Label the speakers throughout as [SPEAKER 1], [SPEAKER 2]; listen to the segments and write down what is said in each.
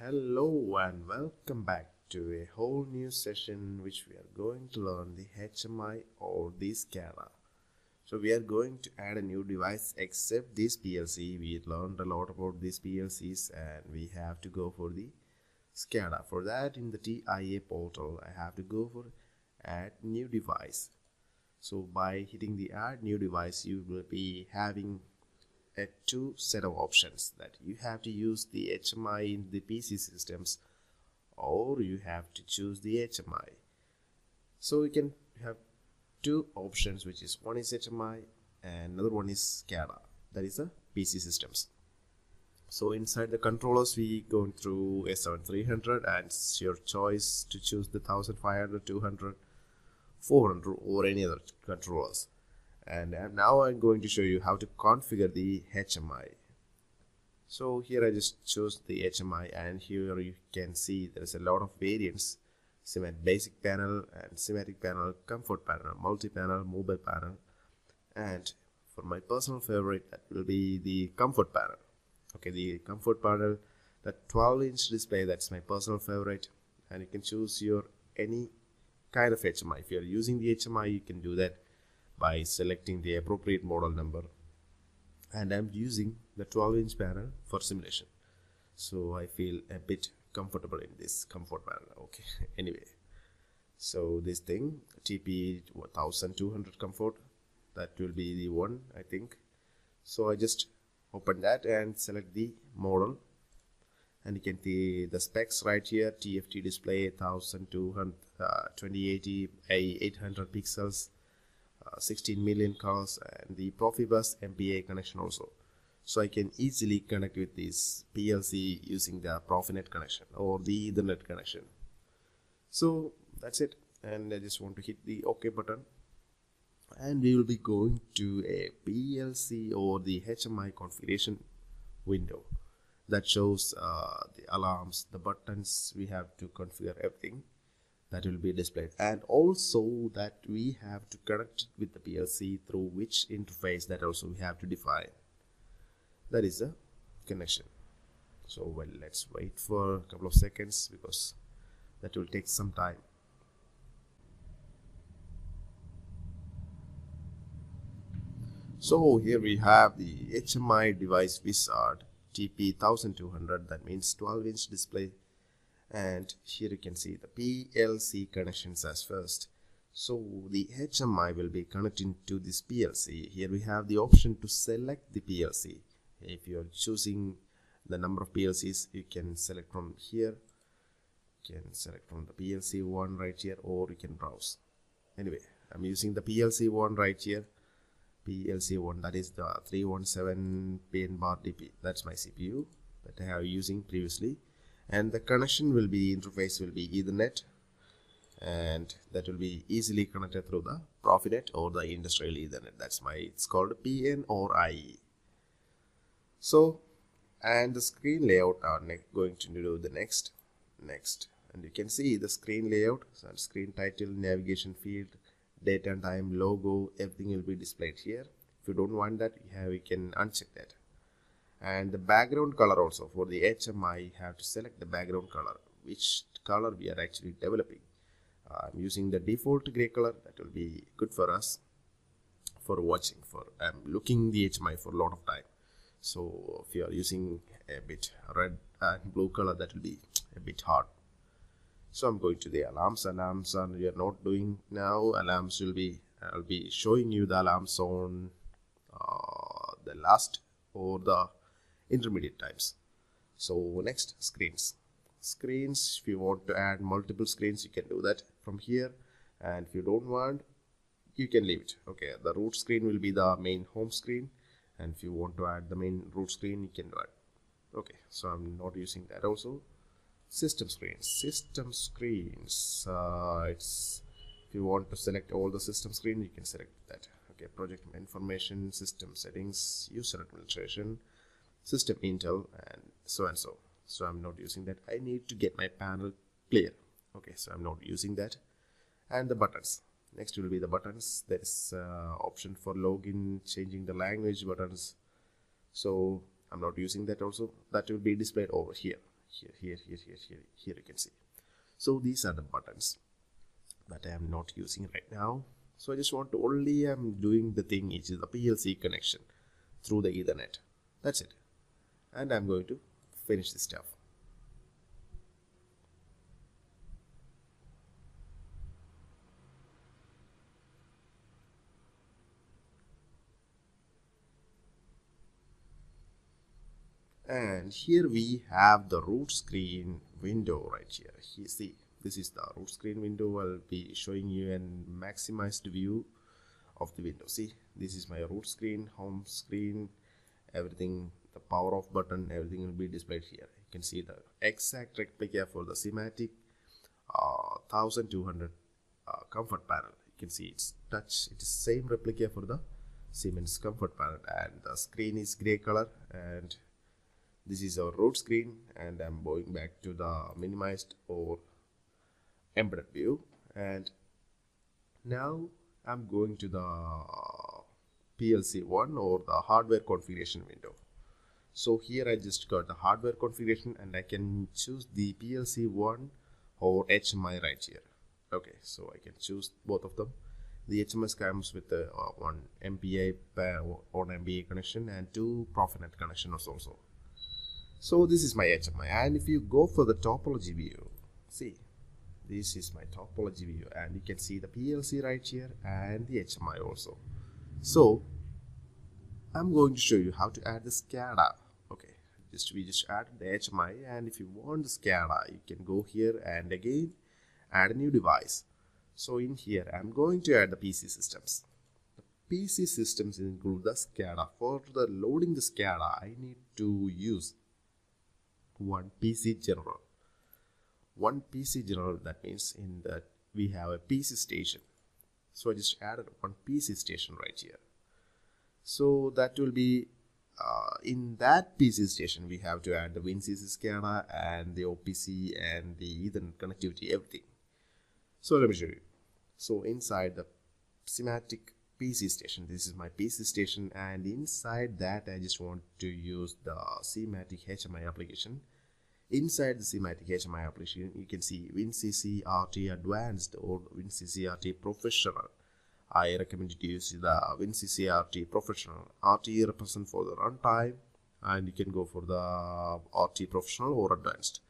[SPEAKER 1] Hello and welcome back to a whole new session which we are going to learn the HMI or the SCADA. So we are going to add a new device except this PLC. We learned a lot about these PLCs and we have to go for the SCADA. For that, in the TIA portal I have to go for add new device. So by hitting the add new device, you will be having two set of options that you have to use the HMI in the PC systems or you have to choose the HMI. So you can have two options, which is one is HMI and another one is SCADA, that is the PC systems. So inside the controllers we go through S7300 and it's your choice to choose the 1500, 200, 400 or any other controllers. And now I'm going to show you how to configure the HMI. So here I just chose the HMI and here you can see there is a lot of variants: basic panel and schematic panel, comfort panel, multi-panel, mobile panel, and for my personal favorite that will be the comfort panel. Okay, the comfort panel, the 12-inch display, that's my personal favorite, and you can choose your any kind of HMI. If you are using the HMI, you can do that by selecting the appropriate model number, and I'm using the 12-inch panel for simulation, so I feel a bit comfortable in this comfort panel. Okay, anyway, so this thing TP 1200 comfort, that will be the one I think. So I just open that and select the model, and you can see the specs right here: TFT display 1200 2080 800 pixels, 16 million colors, and the Profibus MPA connection also. So I can easily connect with this PLC using the Profinet connection or the Ethernet connection. So that's it, and I just want to hit the OK button, and we will be going to a PLC or the HMI configuration window that shows the alarms, the buttons. We have to configure everything that will be displayed, and also that we have to connect it with the PLC through which interface, that also we have to define. That is the connection. So well, let's wait for a couple of seconds because that will take some time. So here we have the HMI device wizard TP 1200, that means 12-inch display, and here you can see the PLC connections as first. So the HMI will be connecting to this PLC. Here we have the option to select the PLC. If you are choosing the number of PLCs, you can select from here. You can select from the PLC one right here, or you can browse. Anyway, I'm using the PLC one right here. PLC one, that is the 317 pin bar DP. That's my CPU that I have using previously. And the connection will be, interface will be Ethernet, and that will be easily connected through the Profinet or the industrial Ethernet. That's my, it's called PN or IE. So, and the screen layout are going to do the next, and you can see the screen layout, so screen title, navigation field, date and time, logo, everything will be displayed here. If you don't want that, you can uncheck that. And the background color also, for the HMI you have to select the background color, which color we are actually developing. I'm using the default gray color, that will be good for us for watching. I'm looking the HMI for a lot of time, so if you are using a bit red and blue color, that will be a bit hard. So I'm going to the alarms. And we are not doing now. Alarms will be, I'll be showing you the alarms on the last or the intermediate times. So next, screens. If you want to add multiple screens, you can do that from here, and if you don't want, you can leave it. Okay, the root screen will be the main home screen, and if you want to add the main root screen, you can do it. Okay, so I'm not using that. Also, system screens. It's, if you want to select all the system screen, you can select that. Okay, project information, system settings, user administration, system intel, and so. So I'm not using that. I need to get my panel clear. Okay, so I'm not using that. And the buttons. Next will be the buttons. There is option for login, changing the language buttons. So I'm not using that also. That will be displayed over here. Here you can see. So these are the buttons that I am not using right now. So I just want to I'm doing the thing which is the PLC connection through the Ethernet. That's it. And I'm going to finish this stuff. And here we have the root screen window right here. You see, this is the root screen window. I'll be showing you a maximized view of the window. See, this is my root screen, home screen, everything, the power off button, everything will be displayed here. You can see the exact replica for the SIMATIC 1200 comfort panel. You can see it's touch, it is same replica for the Siemens comfort panel, and the screen is gray color, and this is our root screen. And I'm going back to the minimized or embedded view, and now I'm going to the PLC1 or the hardware configuration window. So here I just got the hardware configuration, and I can choose the PLC1 or HMI right here. Okay, so I can choose both of them. The HMI comes with one MPA on MBA connection and 2 Profinet connections also. So this is my HMI, and if you go for the topology view, see, this is my topology view, and you can see the PLC right here and the HMI also. So I'm going to show you how to add the SCADA. Okay, we just added the HMI, and if you want the SCADA, you can go here and again add a new device. So in here I'm going to add the PC systems. The PC systems include the SCADA. For the loading the SCADA, I need to use one PC general. One PC general, that means in that we have a PC station. So I just added one PC station right here. So that will be in that PC station we have to add the WinCC SCADA and the OPC and the Ethernet connectivity, everything. So let me show you. So inside the SIMATIC PC station, this is my PC station, and inside that I just want to use the SIMATIC HMI application. Inside the SIMATIC HMI application, you can see WinCC RT Advanced or WinCC RT Professional. I recommend you to use the WinCC RT Professional. RT represents for the runtime, and you can go for the RT Professional or Advanced.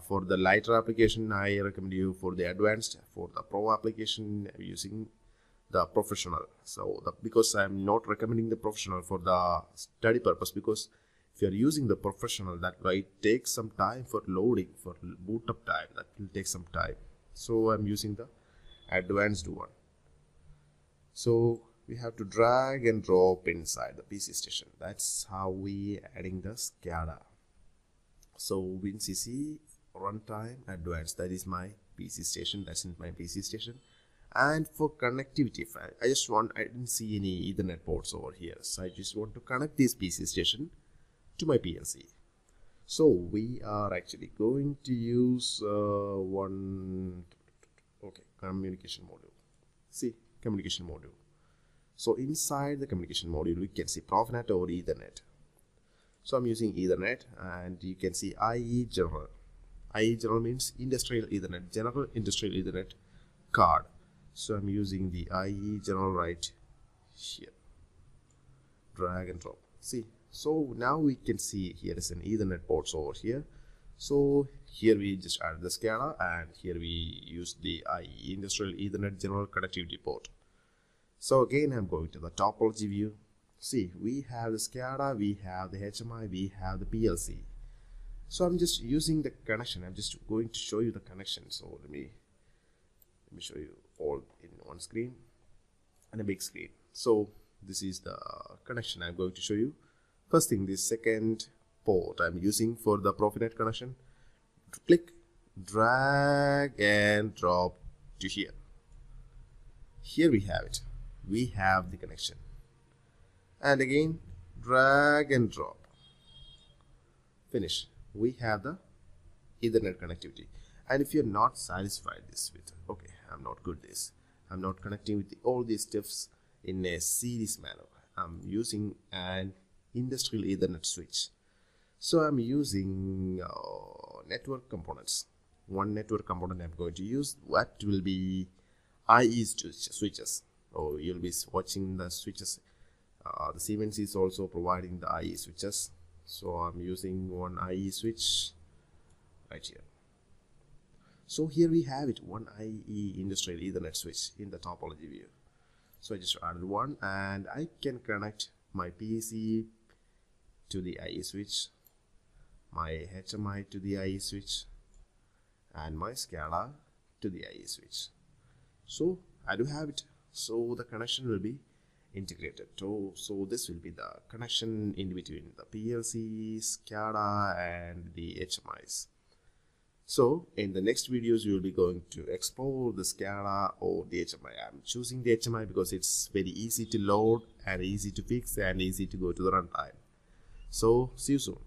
[SPEAKER 1] For the lighter application, I recommend you for the Advanced. For the Pro application, using the Professional. So because I'm not recommending the Professional for the study purpose, because if you are using the Professional, that might take some time for loading, for boot up time, that will take some time. So I'm using the Advanced one. So we have to drag and drop inside the PC station. That's how we adding the SCADA. So WinCC runtime Advanced, that is my PC station. That's in my PC station. And for connectivity, I didn't see any Ethernet ports over here, so I just want to connect this PC station to my PLC. So we are actually going to use communication module. See, communication module. So inside the communication module, we can see Profinet or Ethernet. So I'm using Ethernet, and you can see IE General. IE General means Industrial Ethernet, General Industrial Ethernet card. So I'm using the IE General right here. Drag and drop. See, so now we can see here is an Ethernet ports over here. So here we just add the SCADA, and here we use the IE Industrial Ethernet General Connectivity port. So again, I'm going to the topology view. See, we have the SCADA, we have the HMI, we have the PLC. So I'm just using the connection. I'm just going to show you the connection. So let me show you all in one screen and a big screen. So this is the connection I'm going to show you. First thing, this second port I'm using for the Profinet connection. Click, drag and drop to here. Here we have it. We have the connection. And again, drag and drop. Finish. We have the Ethernet connectivity. And if you're not satisfied this with, okay, I'm not good this, I'm not connecting with all these stuffs in a series manner, I'm using an industrial Ethernet switch. So I'm using network components. One network component I'm going to use, what will be IE switches. Oh, you'll be watching the switches. The Siemens is also providing the IE switches. So I'm using one IE switch right here. So here we have it, one IE industrial Ethernet switch in the topology view. So I just added one, and I can connect my PC to the IE switch, my HMI to the IE switch, and my SCADA to the IE switch. So I do have it. So the connection will be integrated. So this will be the connection in between the PLC, SCADA, and the HMIs. So in the next videos, we will be going to explore the SCADA or the HMI. I'm choosing the HMI because it's very easy to load and easy to fix and easy to go to the runtime. So see you soon.